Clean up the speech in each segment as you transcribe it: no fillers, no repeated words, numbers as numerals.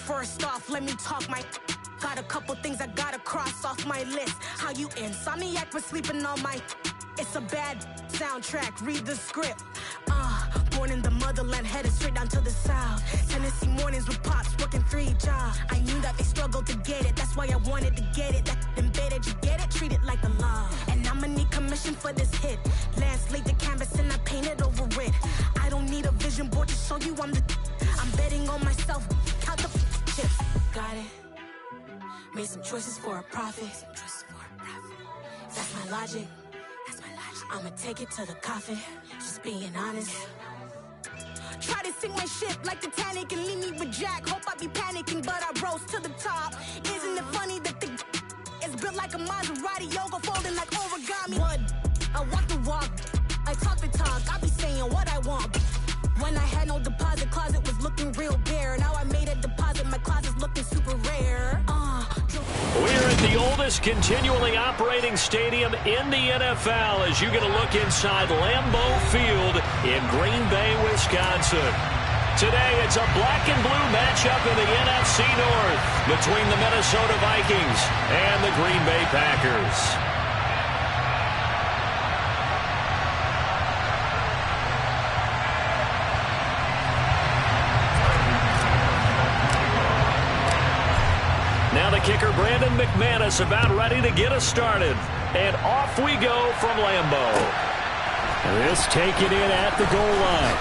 First off, let me talk my. Got a couple things I gotta cross off my list. How you insomniac for sleeping on my. It's a bad soundtrack, read the script. Born in the motherland, headed straight down to the south. Tennessee mornings with pops, working 3 jobs. I knew that they struggled to get it, that's why I wanted to get it. That embedded, you get it, treat it like the law. And I'ma need commission for this hit. Lance laid the canvas and I painted over it. I don't need a vision board to show you I'm betting on myself, count the chips. Got it. Made some choices for a profit. That's my logic. I'ma take it to the coffin, just being honest. Try to sink my ship like Titanic and leave me with Jack. Hope I be panicking, but I rose to the top. Isn't it funny that the is built like a Maserati, yoga folding like origami? What? I walk the walk, I talk the talk, I be saying what I want. When I had no deposit, closet was looking real bare. Now I made a deposit, my closet's looking super rare. We're at the oldest continually operating stadium in the NFL as you get a look inside Lambeau Field in Green Bay, Wisconsin. Today, it's a black and blue matchup in the NFC North between the Minnesota Vikings and the Green Bay Packers. Now the kicker, Brandon McManus, about ready to get us started. And off we go from Lambeau. This taken in at the goal line.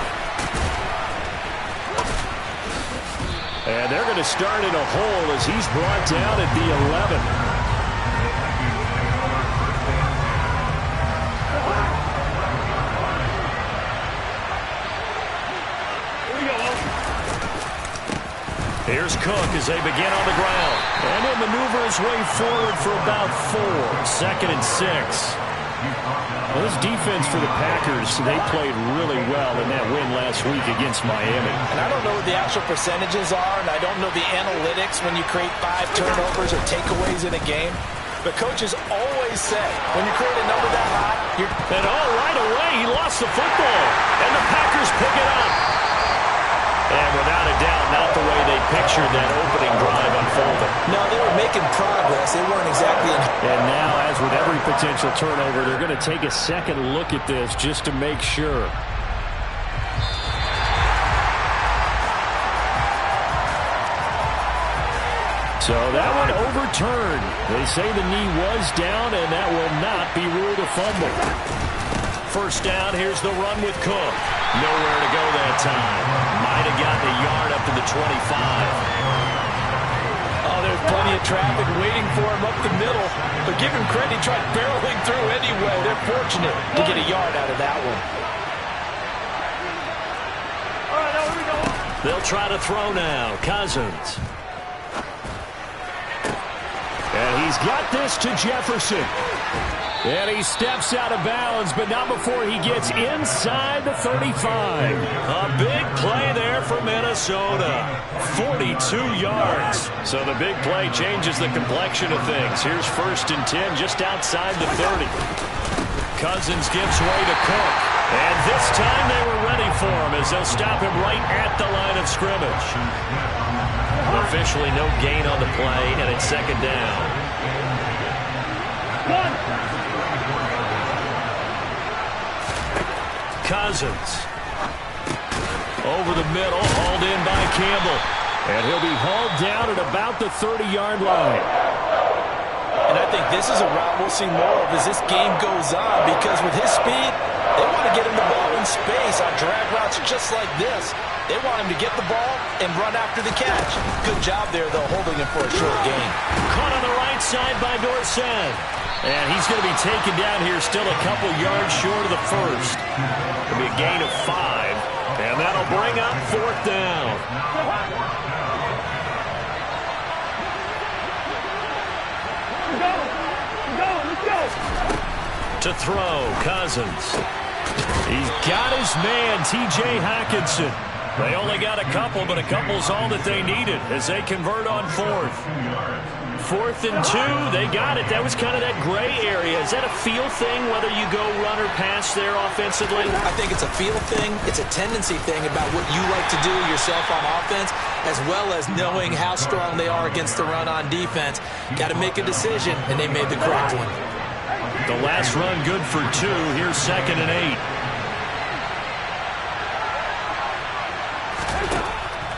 And they're going to start in a hole as he's brought down at the 11. Here's Cook as they begin on the ground. And he'll maneuver his way forward for about 4. 2nd and 6. Well, this defense for the Packers, they played really well in that win last week against Miami. And I don't know what the actual percentages are, and I don't know the analytics when you create 5 turnovers or takeaways in a game. But coaches always say, when you create a number that high, you're... And right away, he lost the football. And the Packers pick it up. And without a doubt, not the way they pictured that opening drive unfolding. No, they were making progress. They weren't exactly in... And now, as with every potential turnover, they're going to take a second look at this just to make sure. So that one overturned. They say the knee was down, and that will not be ruled a fumble. First down, here's the run with Cook. Nowhere to go that time. Might have gotten a yard up to the 25. Oh, there's plenty of traffic waiting for him up the middle. But give him credit, he tried barreling through anyway. They're fortunate to get a yard out of that one. All right, here we go. They'll try to throw now. Cousins. And he's got this to Jefferson. And he steps out of bounds, but not before he gets inside the 35. A big play there for Minnesota. 42 yards. So the big play changes the complexion of things. Here's 1st and 10 just outside the 30. Cousins gives way to Cook. And this time they were ready for him as they'll stop him right at the line of scrimmage. Officially no gain on the play, and it's 2nd down. Cousins. Over the middle, hauled in by Campbell. And he'll be hauled down at about the 30-yard line. And I think this is a route we'll see more of as this game goes on, because with his speed, they want to get him the ball in space on drag routes just like this. They want him to get the ball and run after the catch. Good job there, though, holding him for a short gain. Caught on the right side by Dorsett. And he's going to be taken down here still a couple yards short of the first. It'll be a gain of 5. And that'll bring up 4th down. Let's go. To throw, Cousins. He's got his man, T.J. Hockenson. They only got a couple, but a couple's all that they needed as they convert on 4th. 4th and 2. They got it. That was kind of that gray area. Is that a feel thing, whether you go run or pass there offensively? I think it's a feel thing. It's a tendency thing about what you like to do yourself on offense, as well as knowing how strong they are against the run on defense. Got to make a decision, and they made the correct one. The last run good for 2. Here's 2nd and 8.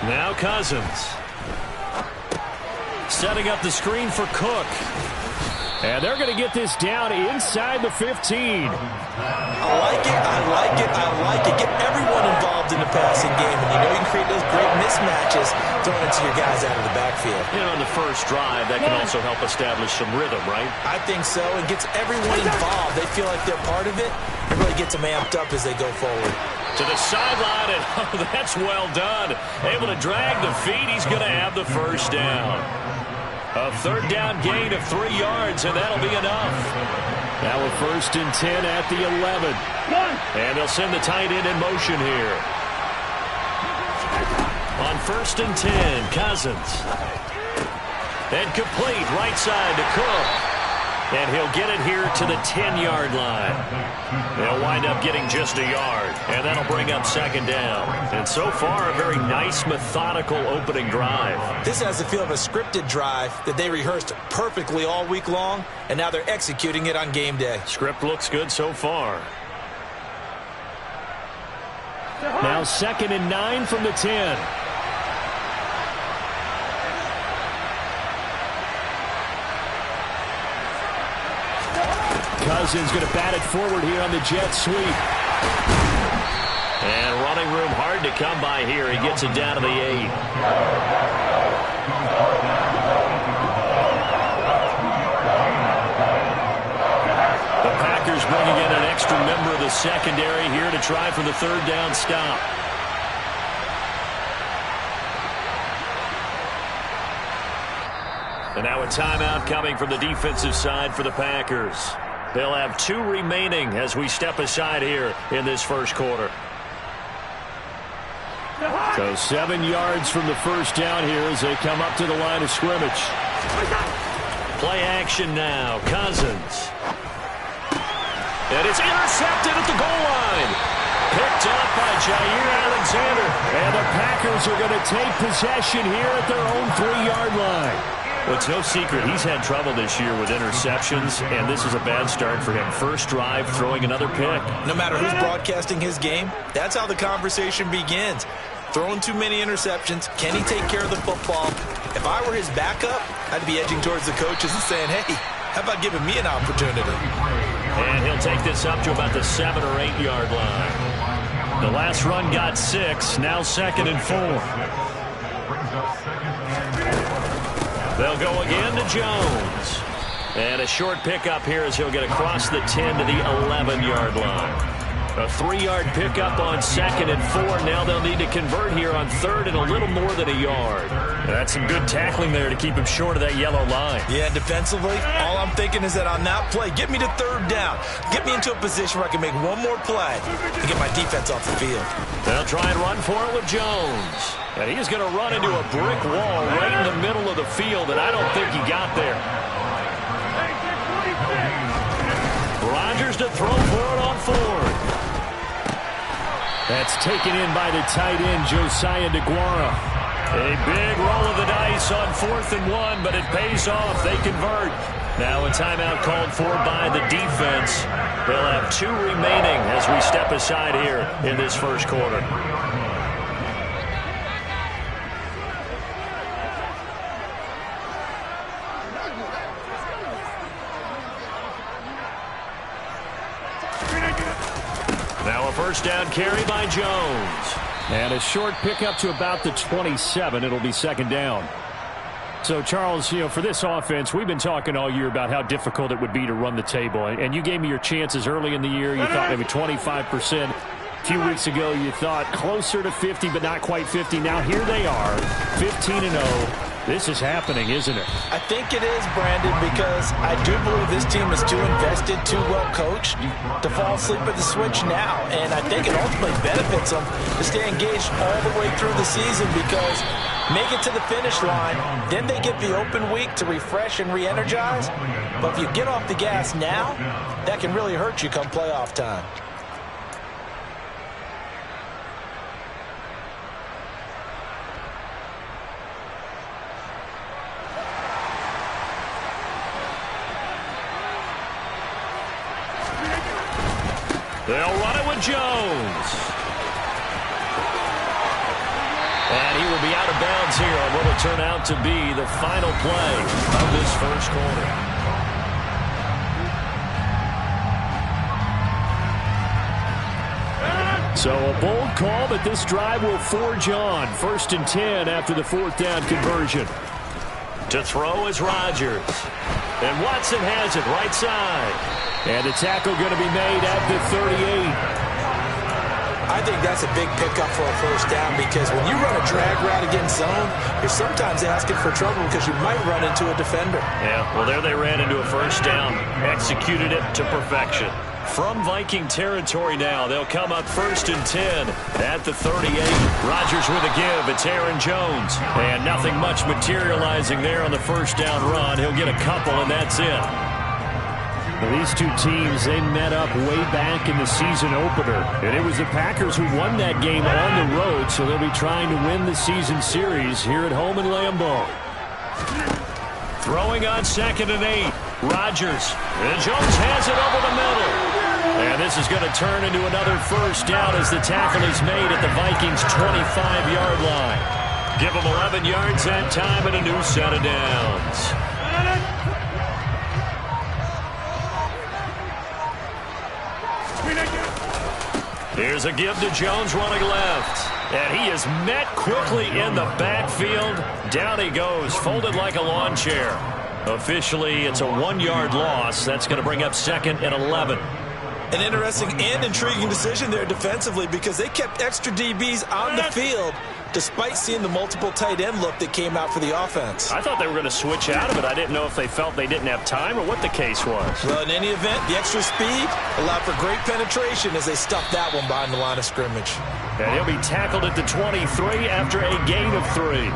Now Cousins. Setting up the screen for Cook. And they're going to get this down inside the 15. I like it, I like it, I like it. Get everyone involved in the passing game. And you know you can create those great mismatches throwing it to your guys out of the backfield. You know, in the first drive, that can also help establish some rhythm, right? I think so. It gets everyone involved. They feel like they're part of it. It really gets them amped up as they go forward. To the sideline, and oh, that's well done. Able to drag the feet. He's going to have the first down. A 3rd down gain of 3 yards, and that'll be enough. Now a 1st and 10 at the 11. And they'll send the tight end in motion here. On 1st and 10, Cousins. And complete right side to Cook. And he'll get it here to the 10-yard line. They'll wind up getting just a yard, and that'll bring up 2nd down. And so far, a very nice, methodical opening drive. This has the feel of a scripted drive that they rehearsed perfectly all week long, and now they're executing it on game day. Script looks good so far. Now 2nd and 9 from the 10. Cousins going to bat it forward here on the jet sweep. And running room hard to come by here. He gets it down to the 8. The Packers bringing in an extra member of the secondary here to try for the 3rd down stop. And now a timeout coming from the defensive side for the Packers. They'll have 2 remaining as we step aside here in this first quarter. So 7 yards from the first down here as they come up to the line of scrimmage. Play action now. Cousins. And it's intercepted at the goal line. Picked up by Jair Alexander. And the Packers are going to take possession here at their own 3-yard line. Well, it's no secret he's had trouble this year with interceptions, and this is a bad start for him. First drive, throwing another pick. No matter who's broadcasting his game, that's how the conversation begins. Throwing too many interceptions. Can he take care of the football? If I were his backup, I'd be edging towards the coaches and saying, hey, how about giving me an opportunity? And he'll take this up to about the 7 or 8 yard line. The last run got 6, now 2nd and 4. They'll go again to Jones. And a short pickup here as he'll get across the 10 to the 11-yard line. A 3-yard pickup on 2nd and 4. Now they'll need to convert here on 3rd and a little more than a yard. That's some good tackling there to keep him short of that yellow line. Yeah, defensively, all I'm thinking is that on that play, get me to 3rd down. Get me into a position where I can make one more play to get my defense off the field. They'll try and run for it with Jones. And he's going to run into a brick wall right in the middle of the field, and I don't think he got there. Rodgers to throw for it on 4th. That's taken in by the tight end, Josiah DeGuara. A big roll of the dice on 4th and 1, but it pays off. They convert. Now a timeout called for by the defense. They'll have 2 remaining as we step aside here in this first quarter. Now a first down carry by Jones. And a short pickup to about the 27. It'll be 2nd down. So, Charles, you know, for this offense, we've been talking all year about how difficult it would be to run the table. And you gave me your chances early in the year. You thought maybe 25%. A few weeks ago, you thought closer to 50, but not quite 50. Now here they are, 15-0. This is happening, isn't it? I think it is, Brandon, because I do believe this team is too invested, too well coached to fall asleep at the switch now. And I think it ultimately benefits them to stay engaged all the way through the season because make it to the finish line, then they get the open week to refresh and re-energize. But if you get off the gas now, that can really hurt you come playoff time. They'll run it with Jones. And he will be out of bounds here on what will turn out to be the final play of this first quarter. So a bold call, but this drive will forge on. 1st and 10 after the 4th down conversion. To throw is Rodgers. And Watson has it right side. And the tackle going to be made at the 38. I think that's a big pickup for a first down because when you run a drag route against zone, you're sometimes asking for trouble because you might run into a defender. Yeah, well, there they ran into a first down. Executed it to perfection. From Viking territory now, they'll come up 1st and 10 at the 38. Rodgers with a give. It's Aaron Jones. And nothing much materializing there on the first down run. He'll get a couple, and that's it. Well, these two teams, they met up way back in the season opener. And it was the Packers who won that game on the road, so they'll be trying to win the season series here at home in Lambeau. Throwing on 2nd and 8. Rodgers. And Jones has it over the middle. And this is going to turn into another first down as the tackle is made at the Vikings' 25-yard line. Give them 11 yards that time and a new set of downs. Here's a give to Jones running left. And he is met quickly in the backfield. Down he goes, folded like a lawn chair. Officially, it's a 1-yard loss. That's going to bring up 2nd and 11. An interesting and intriguing decision there defensively because they kept extra DBs on the field despite seeing the multiple tight end look that came out for the offense. I thought they were going to switch out of it. I didn't know if they felt they didn't have time or what the case was. Well, in any event, the extra speed allowed for great penetration as they stuffed that one behind the line of scrimmage. And he'll be tackled at the 23 after a gain of 3.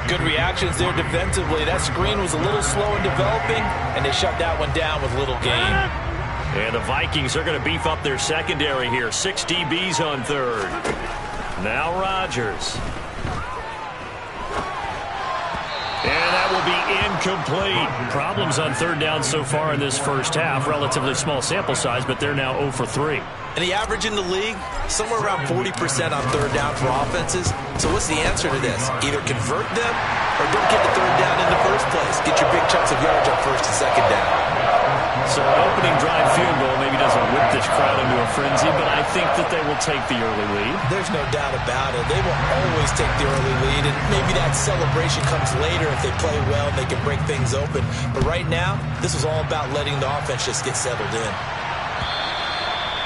Good reactions there defensively. That screen was a little slow in developing, and they shut that one down with little gain. And the Vikings are going to beef up their secondary here. 6 DBs on 3rd. Now Rodgers. And that will be incomplete. Problems on 3rd down so far in this first half. Relatively small sample size, but they're now 0 for 3. And the average in the league, somewhere around 40% on 3rd down for offenses. So what's the answer to this? Either convert them or don't get the 3rd down in the first place. Get your big chunks of yards on 1st and 2nd down. So an opening drive field goal maybe doesn't whip this crowd into a frenzy, but I think that they will take the early lead. There's no doubt about it. They will always take the early lead, and maybe that celebration comes later if they play well and they can break things open. But right now, this is all about letting the offense just get settled in.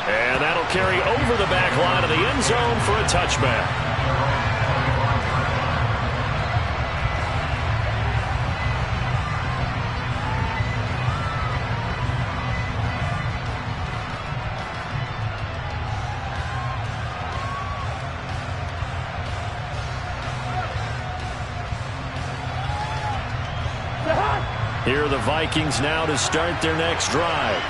And that'll carry over the back line of the end zone for a touchback. Here are the Vikings now to start their next drive.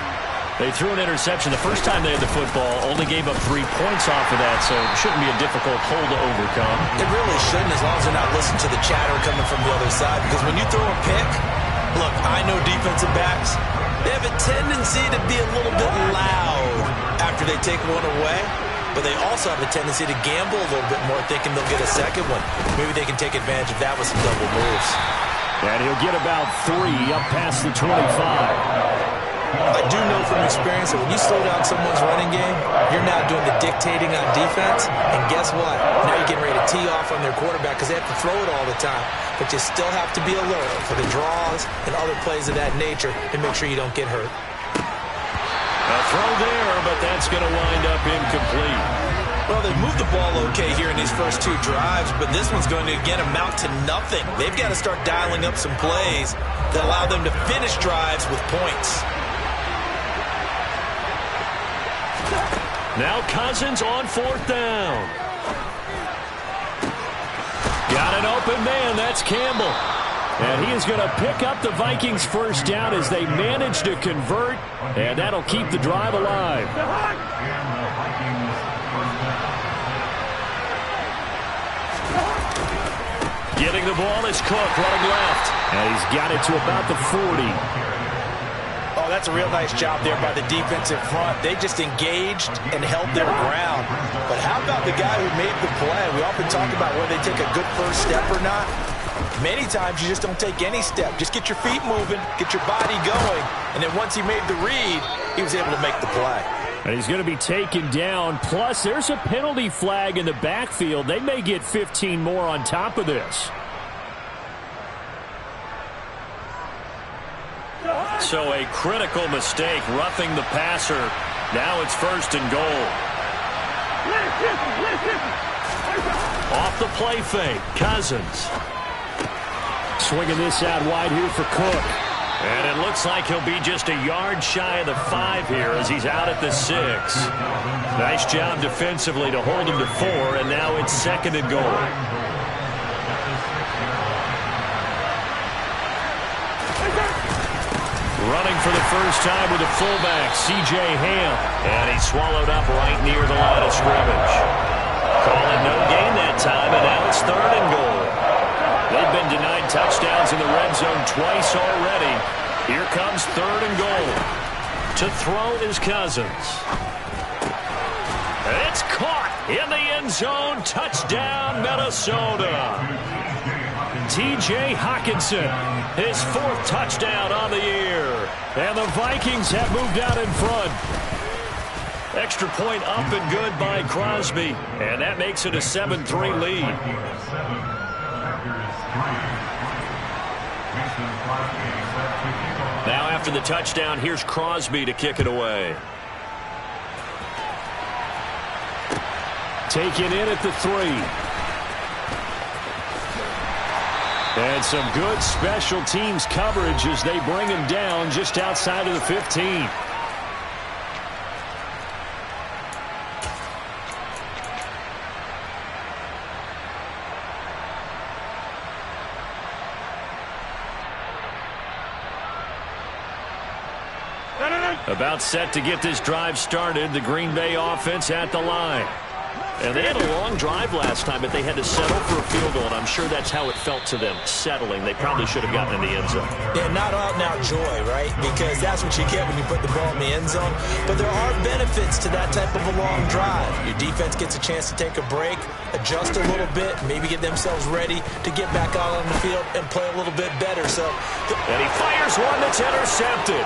They threw an interception the first time they had the football, only gave up 3 points off of that, so it shouldn't be a difficult hole to overcome. It really shouldn't, as long as they're not listening to the chatter coming from the other side, because when you throw a pick, look, I know defensive backs, they have a tendency to be a little bit loud after they take one away, but they also have a tendency to gamble a little bit more, thinking they'll get a second one. Maybe they can take advantage of that with some double moves. And he'll get about 3 up past the 25. I do know from experience that when you slow down someone's running game, you're now doing the dictating on defense, and guess what? Now you're getting ready to tee off on their quarterback because they have to throw it all the time. But you still have to be alert for the draws and other plays of that nature and make sure you don't get hurt. A throw there, but that's going to wind up incomplete. Well, they've moved the ball okay here in these first 2 drives, but this one's going to, again, amount to nothing. They've got to start dialing up some plays that allow them to finish drives with points. Now Cousins on 4th down. Got an open man. That's Campbell. And he is going to pick up the Vikings first down as they manage to convert, and that'll keep the drive alive. Getting the ball is Cook running left, and he's got it to about the 40. Oh, that's a real nice job there by the defensive front. They just engaged and held their ground. But how about the guy who made the play? We often talk about whether they take a good first step or not. Many times you just don't take any step. Just get your feet moving, get your body going, and then once he made the read, he was able to make the play. And he's going to be taken down. Plus, there's a penalty flag in the backfield. They may get 15 more on top of this. So a critical mistake, roughing the passer. Now it's first and goal. Off the play fake, Cousins. Swinging this out wide here for Cook. And it looks like he'll be just a yard shy of the 5 here as he's out at the 6. Nice job defensively to hold him to 4, and now it's second and goal. Running for the first time with a fullback, C.J. Ham. And he's swallowed up right near the line of scrimmage. Calling no gain that time, and now it's third and goal. They've been denied touchdowns in the red zone twice already. Here comes third and goal. To throw is Cousins. It's caught in the end zone. Touchdown, Minnesota. T.J. Hockenson, his 4th touchdown on the year. And the Vikings have moved out in front. Extra point up and good by Crosby. And that makes it a 7-3 lead. Now after the touchdown, here's Crosby to kick it away. Taken in at the 3. And some good special teams coverage as they bring him down just outside of the 15. About set to get this drive started. The Green Bay offense at the line. And they had a long drive last time, but they had to settle for a field goal, and I'm sure that's how it felt to them, settling. They probably should have gotten in the end zone. Yeah, not out-and-out joy, right? Because that's what you get when you put the ball in the end zone. But there are benefits to that type of a long drive. Your defense gets a chance to take a break, adjust a little bit, maybe get themselves ready to get back out on the field and play a little bit better. And he fires one that's intercepted.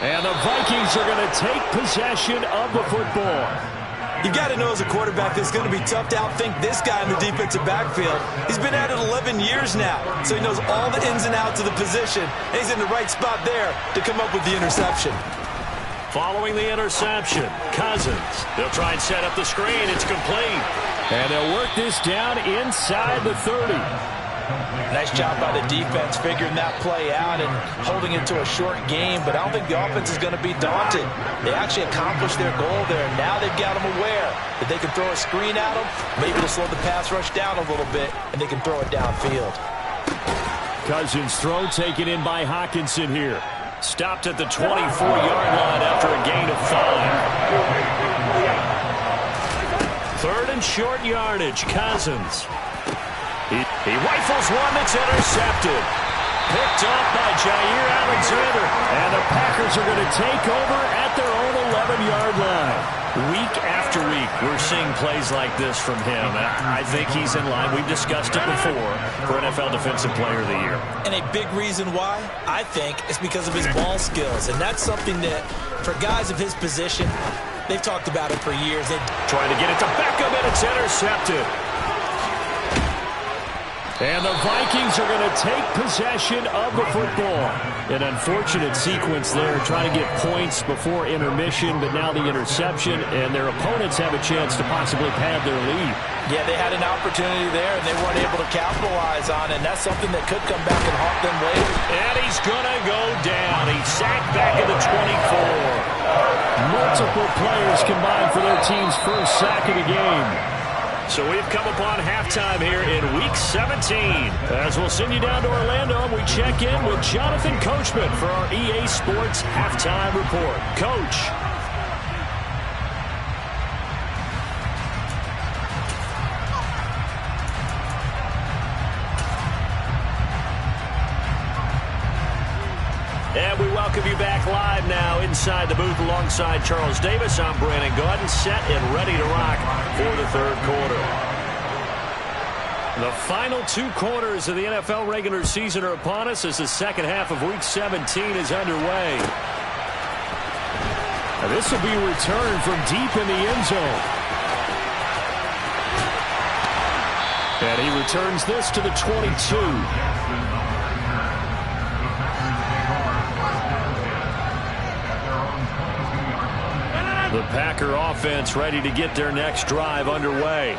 And the Vikings are going to take possession of the football. You got to know as a quarterback it's going to be tough to outthink this guy in the defensive backfield. He's been at it 11 years now, so he knows all the ins and outs of the position. And he's in the right spot there to come up with the interception. Following the interception, Cousins. They'll try and set up the screen. It's complete. And they'll work this down inside the 30. Nice job by the defense figuring that play out and holding it to a short game, but I don't think the offense is going to be daunted. They actually accomplished their goal there, and now they've got them aware that they can throw a screen at them, maybe to slow the pass rush down a little bit, and they can throw it downfield. Cousins' throw taken in by Hockenson here. Stopped at the 24-yard line after a gain of 5. Third and short yardage, Cousins. He rifles one that's intercepted. Picked up by Jair Alexander. And the Packers are going to take over at their own 11-yard line. Week after week, we're seeing plays like this from him. I think he's in line. We've discussed it before for NFL Defensive Player of the Year. And a big reason why, I think, is because of his ball skills. And that's something that, for guys of his position, they've talked about it for years. They trying to get it to Beckham, and it's intercepted. And the Vikings are going to take possession of the football. An unfortunate sequence there, trying to get points before intermission, but now the interception, and their opponents have a chance to possibly pad their lead. Yeah, they had an opportunity there, and they weren't able to capitalize on it, and that's something that could come back and haunt them later. And he's going to go down. He's sacked back at the 24. Multiple players combined for their team's first sack of the game. So we've come upon halftime here in Week 17. As we'll send you down to Orlando, we check in with Jonathan Coachman for our EA Sports Halftime Report. Coach. And we welcome you back live now inside the booth alongside Charles Davis. I'm Brandon Gaudin, set and ready to rock for the third quarter. The final 2 quarters of the NFL regular season are upon us as the second half of Week 17 is underway. Now this will be a return from deep in the end zone. And he returns this to the 22. The Packer offense ready to get their next drive underway.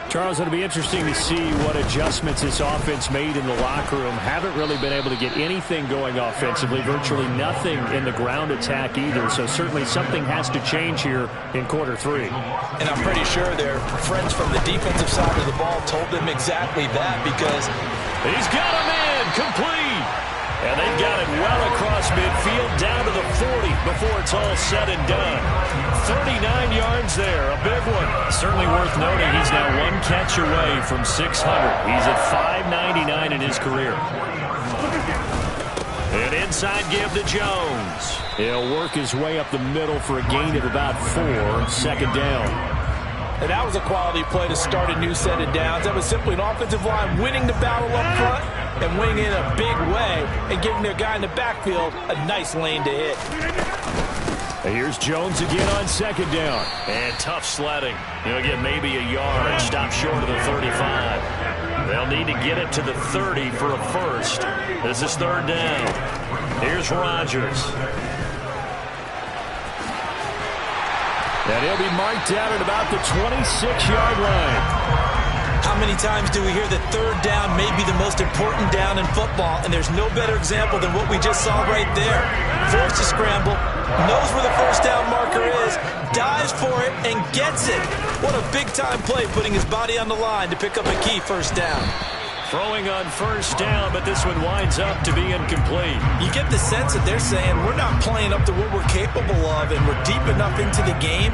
Charles, it'll be interesting to see what adjustments this offense made in the locker room. Haven't really been able to get anything going offensively, virtually nothing in the ground attack either. So certainly something has to change here in quarter 3. And I'm pretty sure their friends from the defensive side of the ball told them exactly that, because he's got him in, complete. And they've got it well across midfield, down to the 40 before it's all said and done. 39 yards there, a big one. Certainly worth noting he's now 1 catch away from 600. He's at 599 in his career. And inside give to Jones. He'll work his way up the middle for a gain of about 4, second down. And that was a quality play to start a new set of downs. That was simply an offensive line winning the battle up front and winning in a big way and giving their guy in the backfield a nice lane to hit. Here's Jones again on second down. And tough sledding. He'll get maybe a yard. Stop short of the 35. They'll need to get it to the 30 for a first. This is third down. Here's Rodgers. And he'll be marked out at about the 26-yard line. How many times do we hear that third down may be the most important down in football, and there's no better example than what we just saw right there. Forced to scramble, knows where the first down marker is, dives for it, and gets it. What a big-time play, putting his body on the line to pick up a key first down. Throwing on first down, but this one winds up to be incomplete. You get the sense that they're saying we're not playing up to what we're capable of, and we're deep enough into the game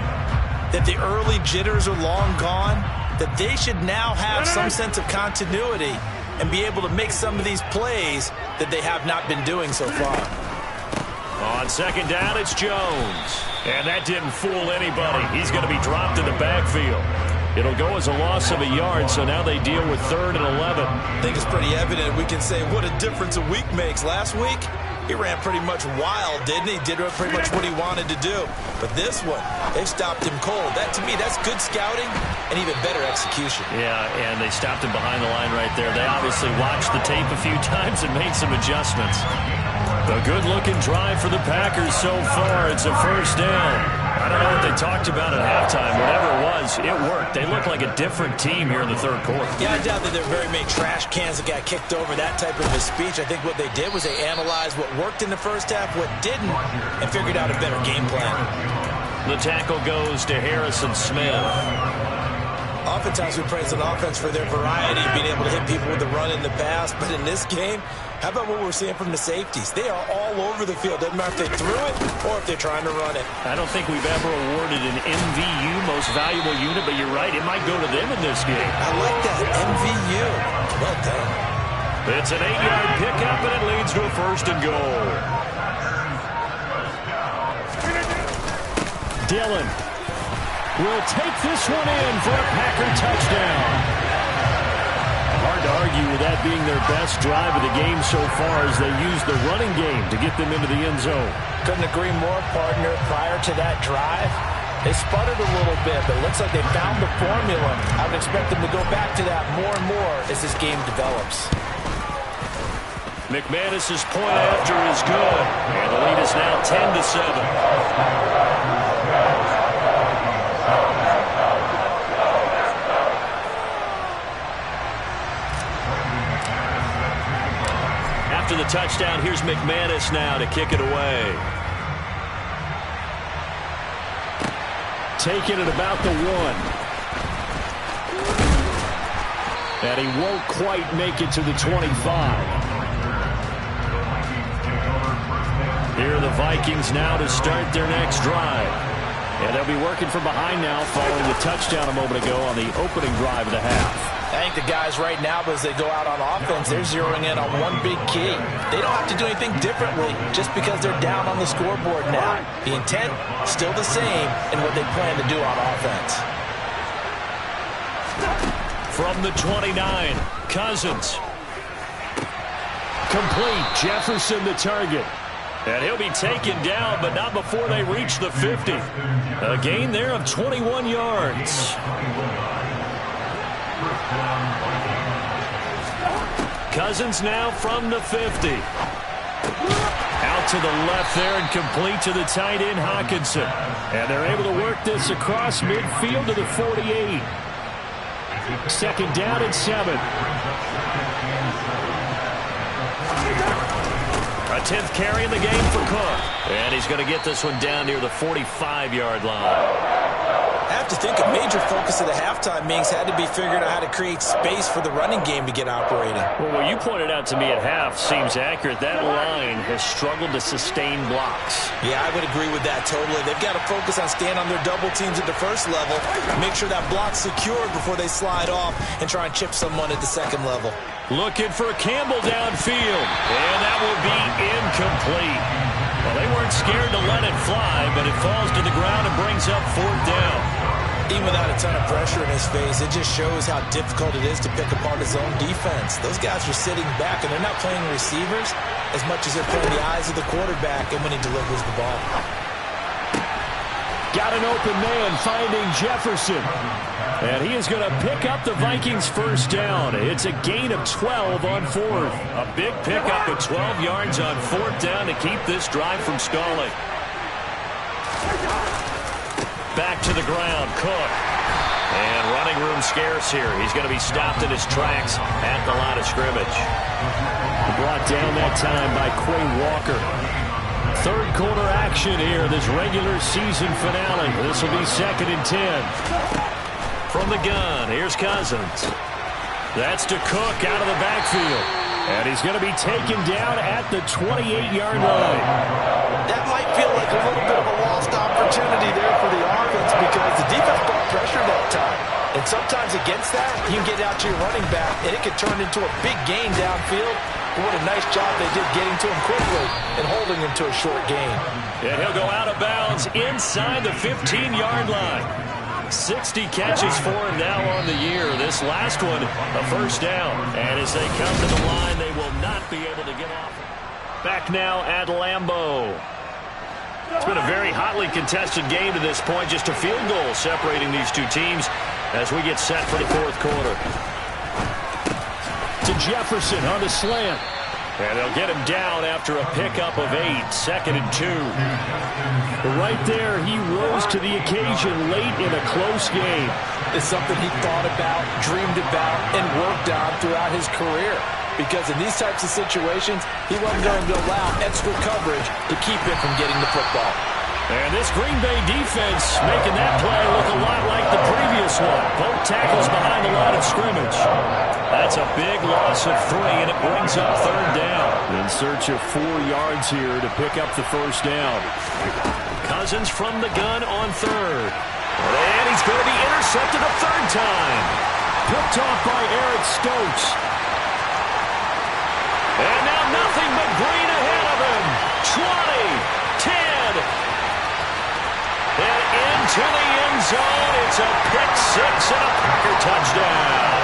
that the early jitters are long gone, that they should now have some sense of continuity and be able to make some of these plays that they have not been doing so far. On second down, it's Jones. And that didn't fool anybody. He's going to be dropped in the backfield. It'll go as a loss of a yard, so now they deal with 3rd and 11. I think it's pretty evident. We can say what a difference a week makes. Last week, he ran pretty much wild, didn't he? Did pretty much what he wanted to do. But this one, they stopped him cold. That, to me, that's good scouting and even better execution. Yeah, and they stopped him behind the line right there. They obviously watched the tape a few times and made some adjustments. A good-looking drive for the Packers so far. It's a first down. I don't know what they talked about at halftime. Whatever it was, it worked. They look like a different team here in the third quarter. Yeah, I doubt that there are very many trash cans that got kicked over, that type of a speech. I think what they did was they analyzed what worked in the first half, what didn't, and figured out a better game plan. The tackle goes to Harrison Smith. Oftentimes we praise an offense for their variety, being able to hit people with the run in the pass. But in this game, how about what we're seeing from the safeties? They are all over the field. Doesn't matter if they threw it or if they're trying to run it. I don't think we've ever awarded an MVU, most valuable unit, but you're right, it might go to them in this game. I like that, MVU. Well done. It's an 8-yard pickup, and it leads to a first and goal. Dillon will take this one in for a Packer touchdown. Hard to argue with that being their best drive of the game so far as they use the running game to get them into the end zone. Couldn't agree more, partner. Prior to that drive, they sputtered a little bit, but it looks like they found the formula. I would expect them to go back to that more and more as this game develops. McManus's point after is good, and the lead is now 10-7. After the touchdown, here's McManus now to kick it away. Taking it about the 1. And he won't quite make it to the 25. Here are the Vikings now to start their next drive. And they'll be working from behind now following the touchdown a moment ago on the opening drive of the half. I think the guys right now, as they go out on offense, they're zeroing in on one big key. They don't have to do anything differently just because they're down on the scoreboard now. The intent, still the same in what they plan to do on offense. From the 29, Cousins. Complete. Jefferson the target. And he'll be taken down, but not before they reach the 50. A gain there of 21 yards. Cousins now from the 50. Out to the left there and complete to the tight end, Hawkinson. And they're able to work this across midfield to the 48. Second down and 7. A 10th carry in the game for Cook. And he's going to get this one down near the 45-yard line. I have to think a major focus of the halftime meetings had to be figuring out how to create space for the running game to get operating. Well, what you pointed out to me at half seems accurate. That line has struggled to sustain blocks. Yeah, I would agree with that totally. They've got to focus on staying on their double teams at the first level, make sure that block's secured before they slide off and try and chip someone at the second level. Looking for Campbell downfield, and that will be incomplete. Well, they weren't scared to let it fly, but it falls to the ground and brings up 4th down. Even without a ton of pressure in his face, it just shows how difficult it is to pick apart his own defense. Those guys are sitting back, and they're not playing receivers as much as they're playing the eyes of the quarterback and when he delivers the ball. Got an open man finding Jefferson. And he is going to pick up the Vikings' first down. It's a gain of 12 on 4th. A big pickup of 12 yards on 4th down to keep this drive from stalling. Back to the ground, Cook. And running room scarce here. He's going to be stopped in his tracks at the line of scrimmage. Brought down that time by Quay Walker. Third quarter action here, this regular season finale. This will be 2nd and 10. From the gun, here's Cousins. That's to Cook out of the backfield. And he's going to be taken down at the 28-yard line. That might feel like a little bit of a lost opportunity there for the offense because the defense brought pressure that time. And sometimes against that, you can get out to your running back, and it could turn into a big gain downfield. What a nice job they did getting to him quickly and holding him to a short gain. And he'll go out of bounds inside the 15-yard line. 60 catches for him now on the year. This last one, a first down. And as they come to the line, they will not be able to get off. Back now at Lambeau. It's been a very hotly contested game to this point. Just a field goal separating these two teams as we get set for the 4th quarter. To Jefferson on the slant. And they'll get him down after a pickup of 8, 2nd and 2. Right there, he rose to the occasion late in a close game. It's something he thought about, dreamed about, and worked on throughout his career. Because in these types of situations, he wasn't going to allow extra coverage to keep him from getting the football. And this Green Bay defense making that play look a lot like the previous one. Both tackles behind the line of scrimmage. That's a big loss of 3, and it brings up 3rd down. In search of 4 yards here to pick up the first down. Cousins from the gun on 3rd. And he's going to be intercepted a 3rd time. Picked off by Eric Stokes. And now nothing but green ahead of him. 20, 10. And into the end zone. It's a pick 6 and a Packer touchdown.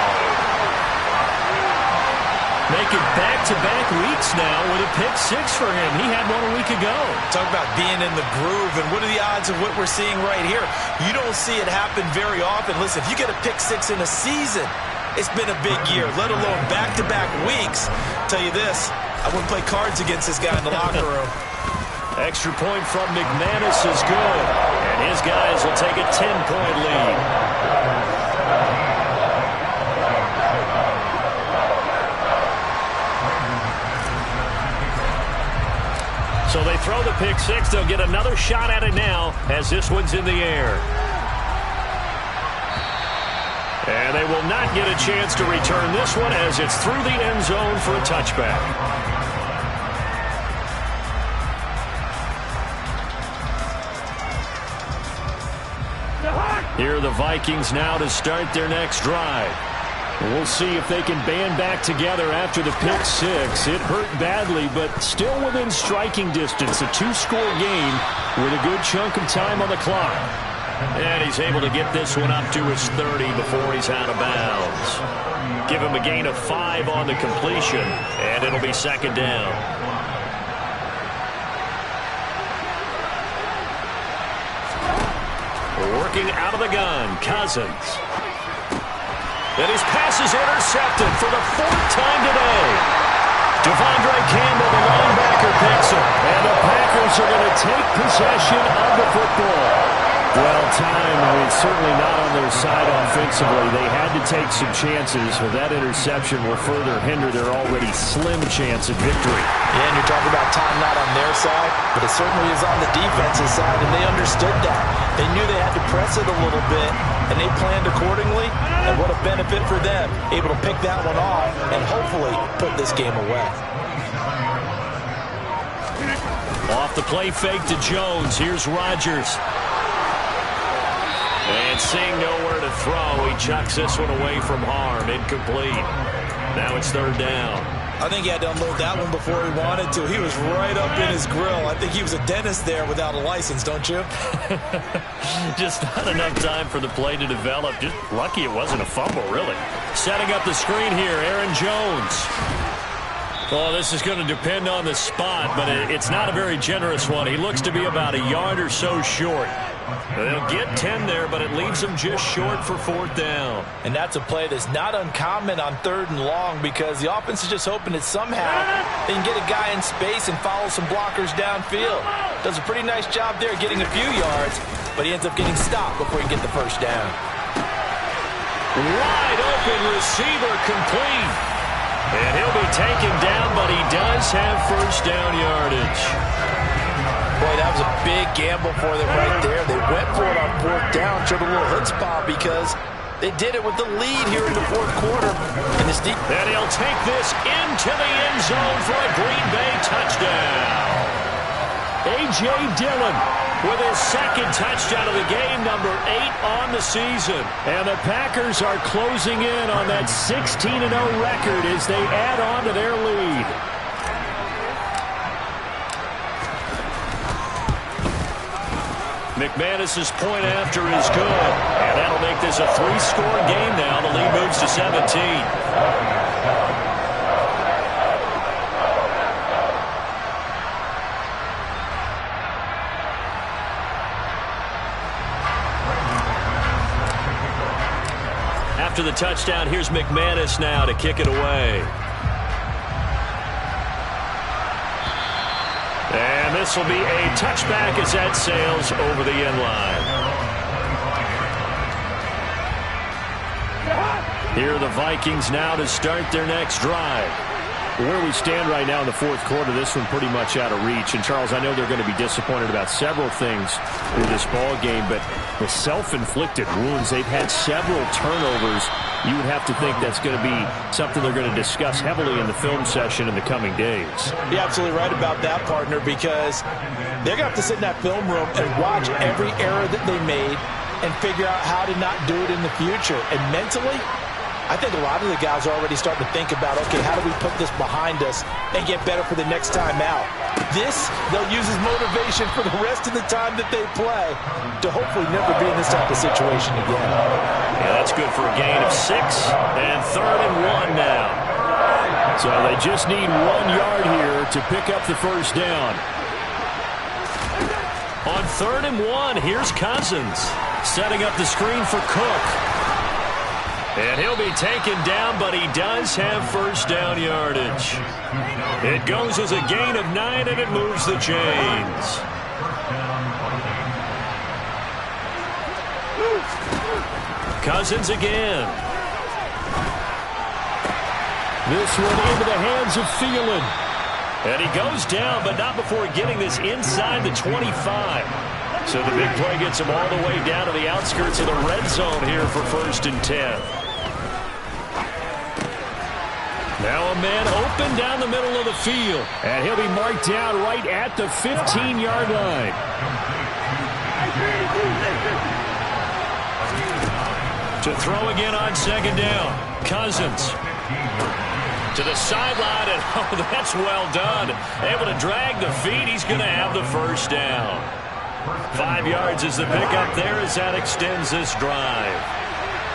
Making back-to-back weeks now with a pick 6 for him. He had one a week ago. Talk about being in the groove, and what are the odds of what we're seeing right here? You don't see it happen very often. Listen, if you get a pick 6 in a season, it's been a big year, let alone back-to-back weeks. Tell you this, I wouldn't play cards against this guy in the locker room. Extra point from McManus is good, and his guys will take a 10-point lead. So they throw the pick 6. They'll get another shot at it now as this one's in the air. And they will not get a chance to return this one as it's through the end zone for a touchback. Here are the Vikings now to start their next drive. We'll see if they can band back together after the pick six. It hurt badly, but still within striking distance. A two-score game with a good chunk of time on the clock. And he's able to get this one up to his 30 before he's out of bounds. Give him a gain of 5 on the completion, and it'll be second down. Working out of the gun, Cousins. And his pass is intercepted for the 4th time today. Devondre Campbell, the linebacker, picks him. And the Packers are going to take possession of the football. Well, time is certainly not on their side offensively. They had to take some chances, but that interception will further hinder their already slim chance of victory. Yeah, and you're talking about time not on their side, but it certainly is on the defensive side, and they understood that. They knew they had to press it a little bit, and they planned accordingly, and what a benefit for them, able to pick that one off and hopefully put this game away. Off the play fake to Jones. Here's Rodgers. And seeing nowhere to throw, he chucks this one away from harm. Incomplete. Now it's third down. I think he had to unload that one before he wanted to. He was right up in his grill. I think he was a dentist there without a license, don't you? Just not enough time for the play to develop. Just lucky it wasn't a fumble, really. Setting up the screen here, Aaron Jones. Oh, this is going to depend on the spot, but it's not a very generous one. He looks to be about a yard or so short. They'll get 10 there, but it leaves them just short for 4th down. And that's a play that's not uncommon on 3rd and long because the offense is just hoping that somehow they can get a guy in space and follow some blockers downfield. Does a pretty nice job there getting a few yards, but he ends up getting stopped before he can get the first down. Wide open receiver complete. And he'll be taken down, but he does have first down yardage. Boy, that was a big gamble for them right there. They went for it on 4th down, showed a little chutzpah because they did it with the lead here in the 4th quarter. And he'll take this into the end zone for a Green Bay touchdown. A.J. Dillon with his 2nd touchdown of the game, number 8 on the season. And the Packers are closing in on that 16-0 record as they add on to their lead. McManus's point after is good, and that'll make this a 3-score game now. The lead moves to 17. After the touchdown, here's McManus now to kick it away. And this will be a touchback as that sails over the end line. Here are the Vikings now to start their next drive. Where we stand right now in the 4th quarter, this one pretty much out of reach. And, Charles, I know they're going to be disappointed about several things with this ball game, but the self-inflicted wounds, they've had several turnovers. You would have to think that's going to be something they're going to discuss heavily in the film session in the coming days. You're absolutely right about that, partner, because they're going to have to sit in that film room and watch every error that they made and figure out how to not do it in the future. And mentally, I think a lot of the guys are already starting to think about, okay, how do we put this behind us and get better for the next time out? This, they'll use as motivation for the rest of the time that they play to hopefully never be in this type of situation again. Yeah, that's good for a gain of 6, and 3rd and 1 now. So they just need 1 yard here to pick up the first down. On 3rd and 1, here's Cousins setting up the screen for Cook. And he'll be taken down, but he does have first down yardage. It goes as a gain of 9, and it moves the chains. Cousins again. This one into the hands of Thielen. And he goes down, but not before getting this inside the 25. So the big play gets him all the way down to the outskirts of the red zone here for 1st and 10. Now a man open down the middle of the field. And he'll be marked down right at the 15-yard line. To throw again on 2nd down. Cousins. To the sideline, and oh, that's well done. Able to drag the feet. He's going to have the 1st down. 5 yards is the pickup there as that extends this drive.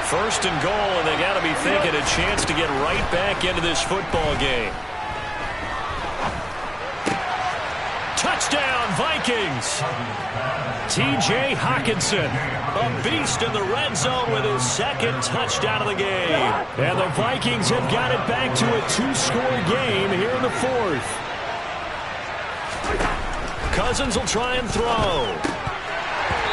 1st and goal, and they got to be thinking a chance to get right back into this football game. Touchdown, Vikings! T.J. Hockenson, a beast in the red zone with his 2nd touchdown of the game. And the Vikings have got it back to a 2-score game here in the 4th. Cousins will try and throw.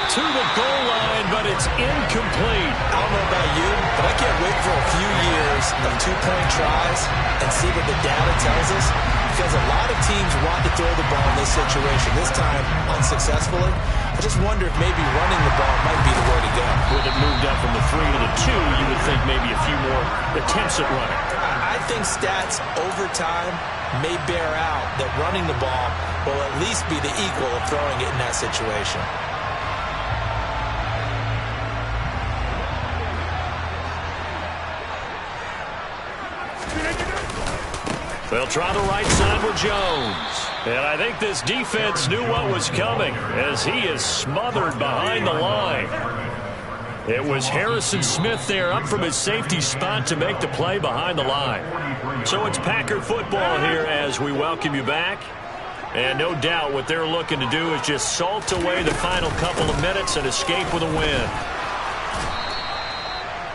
To the goal line, but it's incomplete. I don't know about you, but I can't wait for a few years of 2-point tries and see what the data tells us, because a lot of teams want to throw the ball in this situation, this time unsuccessfully. I just wonder if maybe running the ball might be the way to go. With it moved up from the 3 to the 2, you would think maybe a few more attempts at running. I think stats over time may bear out that running the ball will at least be the equal of throwing it in that situation. They'll try the right side with Jones. And I think this defense knew what was coming as he is smothered behind the line. It was Harrison Smith there up from his safety spot to make the play behind the line. So it's Packer football here as we welcome you back. And no doubt what they're looking to do is just salt away the final couple of minutes and escape with a win.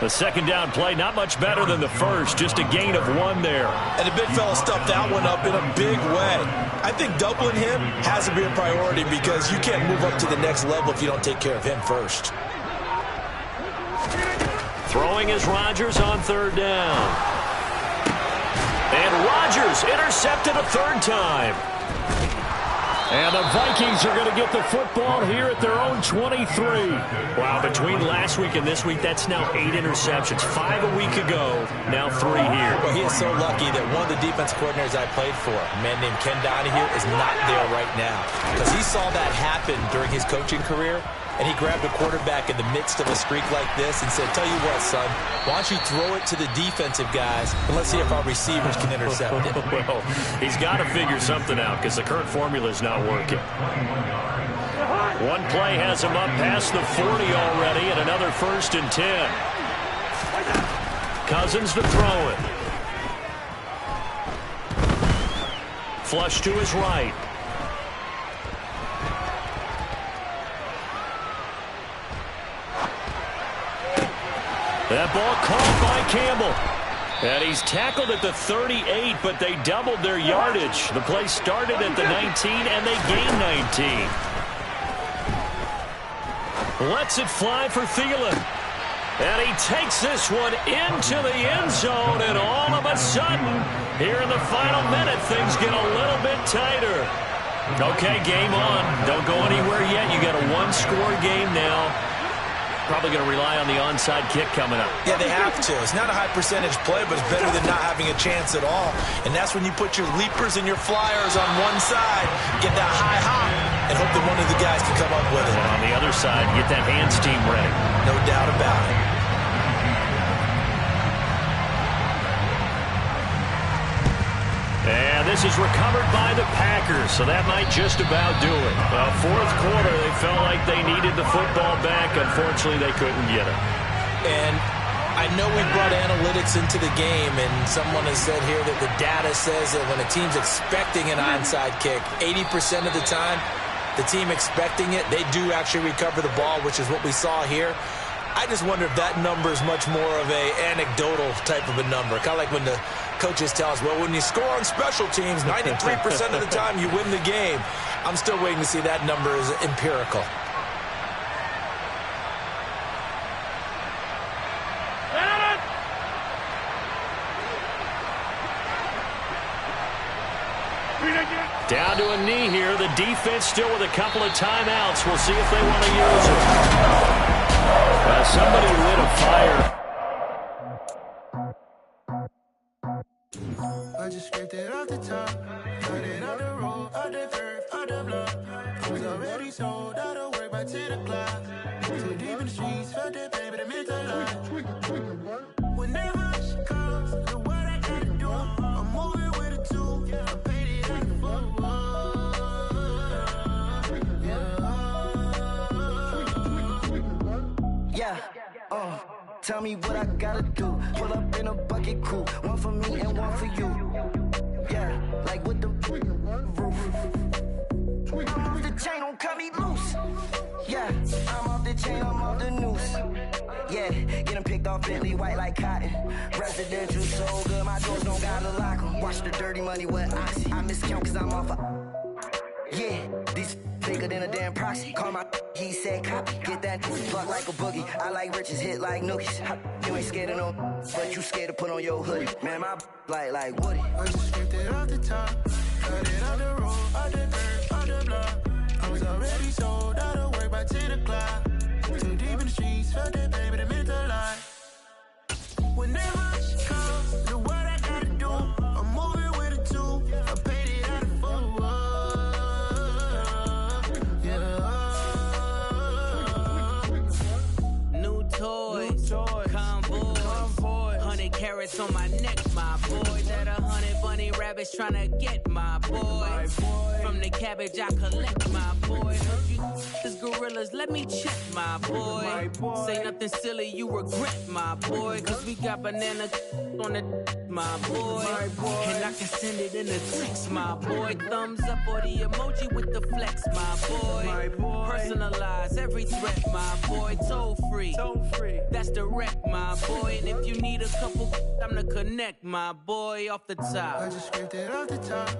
The 2nd down play, not much better than the 1st, just a gain of 1 there. And the big fella stuffed that one up in a big way. I think doubling him has to be a priority because you can't move up to the next level if you don't take care of him first. Throwing is Rodgers on 3rd down. And Rodgers intercepted a 3rd time. And the Vikings are going to get the football here at their own 23. Wow, between last week and this week, that's now 8 interceptions. 5 a week ago, now 3 here. Well, he is so lucky that one of the defense coordinators I played for, a man named Ken Donahue, is not there right now. Because he saw that happen during his coaching career, and he grabbed a quarterback in the midst of a streak like this and said, tell you what, son, why don't you throw it to the defensive guys, and let's see if our receivers can intercept it. Well, he's got to figure something out because the current formula is not working. One play has him up past the 40 already, and another 1st and 10. Cousins to throw it. Flush to his right. That ball caught by Campbell. And he's tackled at the 38, but they doubled their yardage. The play started at the 19, and they gained 19. Lets it fly for Thielen. And he takes this one into the end zone, and all of a sudden, here in the final minute, things get a little bit tighter. Okay, game on. Don't go anywhere yet. You got a 1-score game now. Probably going to rely on the onside kick coming up. Yeah, they have to. It's not a high percentage play, but it's better than not having a chance at all. And that's when you put your leapers and your flyers on one side, get that high hop, and hope that one of the guys can come up with it. And on the other side, get that hands team ready. No doubt about it. And this is recovered by the Packers, so that might just about do it. Fourth quarter, they felt like they needed the football back. Unfortunately, they couldn't get it. And I know we brought analytics into the game, and someone has said here that the data says that when a team's expecting an onside kick, 80% of the time, the team expecting it, they do actually recover the ball, which is what we saw here. I just wonder if that number is much more of a anecdotal type of a number. Kind of like when the coaches tell us, well, when you score on special teams, 93% of the time you win the game. I'm still waiting to see that number is empirical. Down to a knee here, the defense still with a couple of timeouts. We'll see if they want to use it. Somebody lit a fire. I just scraped it off the top, cut it on the road, on the curve, on the block. I was already sold, I don't work by 10 o'clock. Too deep in the streets, felt that baby, the mental lie. Whenever she calls, the what I gotta do, I'm moving with a two, I paid it out the full. Yeah, tell me what I gotta do. Pull up in a bucket crew, one for me and one for you. Yeah, like with the roof. I'm off the chain, don't cut me loose. Yeah, I'm off the chain, I'm off the noose. Yeah, getting picked off Bentley white like cotton. Residential so good, my doors don't gotta lock 'em. Watch the dirty money with oxy. I miscount cause I'm off yeah, these bigger than a damn proxy. Call my he said copy. Get that fuck like a boogie. I like riches, hit like nookies. You ain't scared of no, but you scared to put on your hoodie. Man, my like Woody. I just scraped it off the top, cut it on the road, on the curve, on the block. I was already sold, I don't work by 10 o'clock. Too deep in the streets, felt that baby, the mental lie. Whenever she calls, the what I gotta do, I'm moving with a two, I paid it out of full. New toys, convoy, 100 carats on my neck, my boy. That 100 bunny rabbits tryna get my boy. From the cabbage I collect, my boy. Heard you is gorillas, let me check, my boy. Say nothing silly, you regret, my boy. Cause we got banana on the my boy. And I can send it in a text, my boy. Thumbs up or the emoji with the flex, my boy. Personalize every threat, my boy. Toll free, that's direct, my boy. And if you need a couple, I'm the connect, my boy. Off the top, I just scraped it off the top.